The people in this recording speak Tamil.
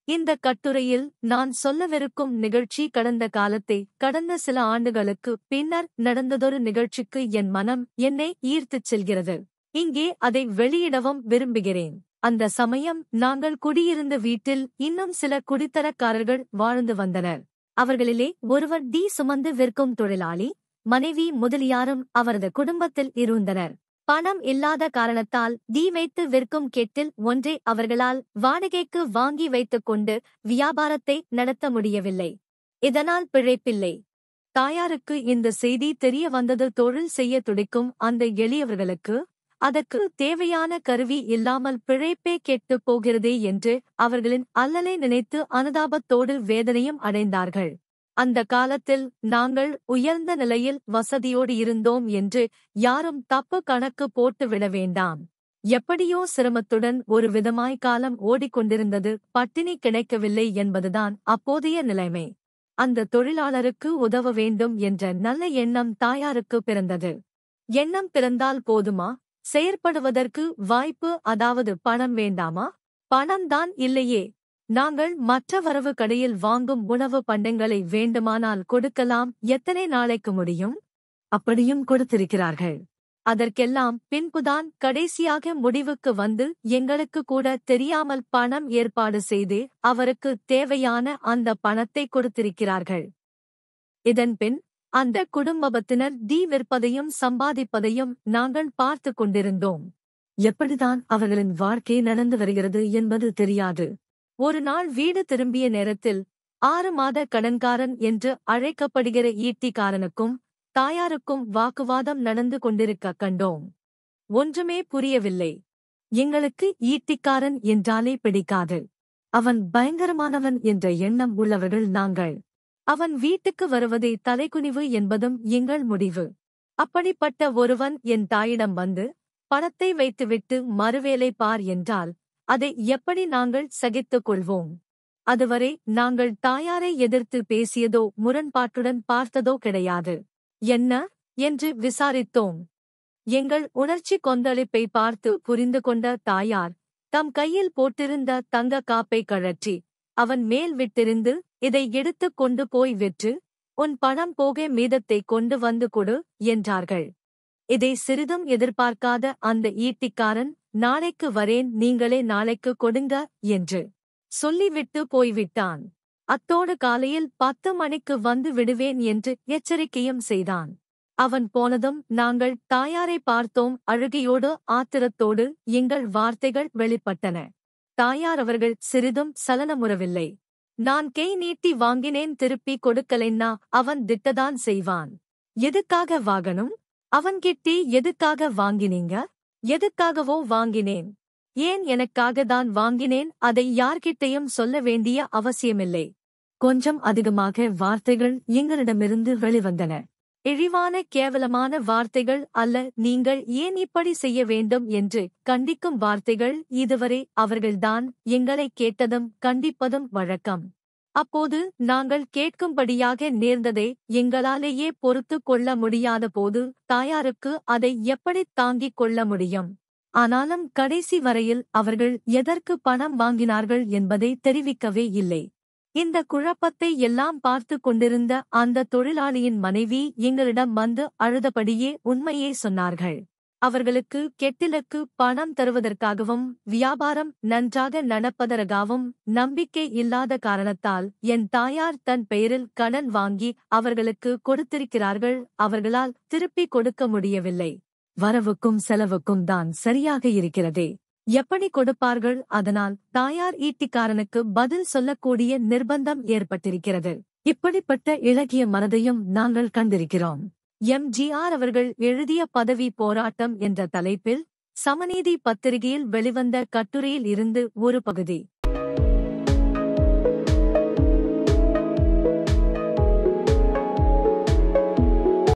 இந்த கட்டுரையில் நான் சொல்லவிருக்கும் நிகழ்ச்சி கடந்த சில ஆண்டுகளுக்கு பின்னர் நடந்ததொரு நிகழ்ச்சிக்கு என் மனம் என்னை ஈர்த்துச் செல்கிறது. இங்கே அதை வெளியிடவும் விரும்புகிறேன். அந்த சமயம் நாங்கள் குடியிருந்த வீட்டில் இன்னும் சில குடித்தனக்காரர்கள் வாழ்ந்து வந்தனர். அவர்களிலே ஒருவர் சுமந்து விற்கும் தொழிலாளி, மனைவி முதலியாரும் அவரது குடும்பத்தில் இருந்தனர். பணம் இல்லாத காரணத்தால் வைத்து விற்கும் கெட்டில் ஒன்றை அவர்களால் வாடகைக்கு வாங்கி வைத்துக் கொண்டு வியாபாரத்தை நடத்த முடியவில்லை. இதனால் பிழைப்பில்லை. தாயாருக்கு இந்த செய்தி தெரிய வந்தது. தொழில் செய்ய துடிக்கும் அந்த எளியவர்களுக்கு அதற்கு தேவையான கருவி இல்லாமல் பிழைப்பே கெட்டுப் போகிறதே என்று அவர்களின் அல்லலை நினைத்து அனுதாபத்தோடு வேதனையும் அடைந்தார்கள். அந்த காலத்தில் நாங்கள் உயர்ந்த நிலையில் வசதியோடு இருந்தோம் என்று யாரும் தப்பு கணக்கு போட்டு விட வேண்டாம். எப்படியோ சிரமத்துடன் ஒரு விதமாய் காலம் ஓடிக்கொண்டிருந்தது. பட்டினி கிடைக்கவில்லை என்பதுதான் அப்போதைய நிலைமை. அந்த தொழிலாளருக்கு உதவ வேண்டும் என்ற நல்ல எண்ணம் தாயாருக்கு பிறந்தது. எண்ணம் பிறந்தால் போதுமா? செயற்படுவதற்கு வாய்ப்பு, அதாவது பணம் வேண்டாமா? பணம்தான் இல்லையே. நாங்கள் மற்ற வரவு கடையில் வாங்கும் உணவு பண்டங்களை வேண்டுமானால் கொடுக்கலாம். எத்தனை நாளைக்கு முடியும்? அப்படியும் கொடுத்திருக்கிறார்கள். அதற்கெல்லாம் பின்புதான் கடைசியாக முடிவுக்கு வந்து எங்களுக்கு கூட தெரியாமல் பணம் ஏற்பாடு செய்து அவருக்கு தேவையான அந்த பணத்தை கொடுத்திருக்கிறார்கள். இதன்பின் அந்த குடும்பத்தினர் விற்பதையும் சம்பாதிப்பதையும் நாங்கள் பார்த்து கொண்டிருந்தோம். எப்படிதான் அவர்களின் வாழ்க்கை நடந்து வருகிறது என்பது தெரியாது. ஒரு நாள் வீடு திரும்பிய நேரத்தில் 6 மாத கடன்காரன் என்று அழைக்கப்படுகிற ஈட்டிக்காரனுக்கும் தாயாருக்கும் வாக்குவாதம் நடந்து கொண்டிருக்க கண்டோம். ஒன்றுமே புரியவில்லை. எங்களுக்கு ஈட்டிக்காரன் என்றாலே பிடிக்காது. அவன் பயங்கரமானவன் என்ற எண்ணம் உள்ளவர்கள் நாங்கள். அவன் வீட்டுக்கு வருவதே தலைக்குனிவு என்பதும் எங்கள் முடிவு. அப்படிப்பட்ட ஒருவன் என் தாயிடம் வந்து பணத்தை வைத்துவிட்டு மறுவேலை பார் என்றால் அதை எப்படி நாங்கள் சகித்துக் கொள்வோம்? அதுவரை நாங்கள் தாயாரை எதிர்த்து பேசியதோ முரண்பாட்டுடன் பார்த்ததோ கிடையாது. என்ன என்று விசாரித்தோம். எங்கள் உணர்ச்சி கொந்தளிப்பை பார்த்து புரிந்து கொண்ட தாயார் தம் கையில் போட்டிருந்த தங்க காப்பை கழற்றி அவன் மேல் விட்டெறிந்து, இதை எடுத்துக் கொண்டு போய் விற்று உன் பணம் போக மீதத்தை கொண்டு வந்து கொடு என்றார்கள். இதை சிறிதும் எதிர்பார்க்காத அந்த ஈட்டிக்காரன், நாளைக்கு வரேன், நீங்களே நாளைக்கு கொடுங்க என்று சொல்லிவிட்டு போய்விட்டான். அத்தோடு காலையில் 10 மணிக்கு வந்து விடுவேன் என்று எச்சரிக்கையும் செய்தான். அவன் போனதும் நாங்கள் தாயாரை பார்த்தோம். அழுகையோடு ஆத்திரத்தோடு எங்கள் வார்த்தைகள் வெளிப்பட்டன. தாயார் அவர்கள் சிறிதும் சலனமுறவில்லை. நான் கை நீட்டி வாங்கினேன், திருப்பி கொடுக்கலைன்னா அவன் திட்டதான் செய்வான். எதுக்காக வாங்கணும்? அவன்கிட்டே எதுக்காக வாங்கினீங்க? எதுக்காகவோ வாங்கினேன். ஏன் எனக்காக தான் வாங்கினேன். அதை யார்கிட்டையும் சொல்ல வேண்டிய அவசியமில்லை. கொஞ்சம் அதிகமாக வார்த்தைகள் எங்களிடமிருந்து வெளிவந்தன. இழிவான கேவலமான வார்த்தைகள் அல்ல. நீங்கள் ஏன் இப்படி செய்ய வேண்டும் என்று கண்டிக்கும் வார்த்தைகள். இதுவரை அவர்கள்தான் எங்களை கேட்டதும் கண்டிப்பதும் வழக்கம். அப்போது நாங்கள் கேட்கும்படியாக நேர்ந்ததை எங்களாலேயே பொறுத்து கொள்ள முடியாத போது தாயாருக்கு அதை எப்படி தாங்கிக் கொள்ள முடியும்? ஆனாலும் கடைசி வரையில் அவர்கள் எதற்கு பணம் வாங்கினார்கள் என்பதை தெரிவிக்கவே இல்லை. இந்த குழப்பத்தை எல்லாம் பார்த்து கொண்டிருந்த அந்த தொழிலாளியின் மனைவி எங்களிடம் வந்து அழுதபடியே உண்மையை சொன்னார்கள். அவர்களுக்கு கெட்டிலுக்கு பணம் தருவதற்காகவும் வியாபாரம் நன்றாக நடப்பதற்காகவும் நம்பிக்கை இல்லாத காரணத்தால் என் தாயார் தன் பெயரில் கடன் வாங்கி அவர்களுக்கு கொடுத்திருக்கிறார்கள். அவர்களால் திருப்பி கொடுக்க முடியவில்லை. வரவுக்கும் செலவுக்கும் தான் சரியாக இருக்கிறதே. எப்படி கொடுப்பார்கள்? அதனால் தாயார் ஈட்டிக்காரனுக்கு பதில் சொல்லக்கூடிய நிர்பந்தம் ஏற்பட்டிருக்கிறது. இப்படிப்பட்ட இளகிய மனதையும் நாங்கள் கண்டிருக்கிறோம். எம்.ஜி.ஆர். அவர்கள் எழுதிய பதவி போராட்டம் என்ற தலைப்பில் சமநீதி பத்திரிகையில் வெளிவந்த கட்டுரையில் இருந்து ஒரு பகுதி.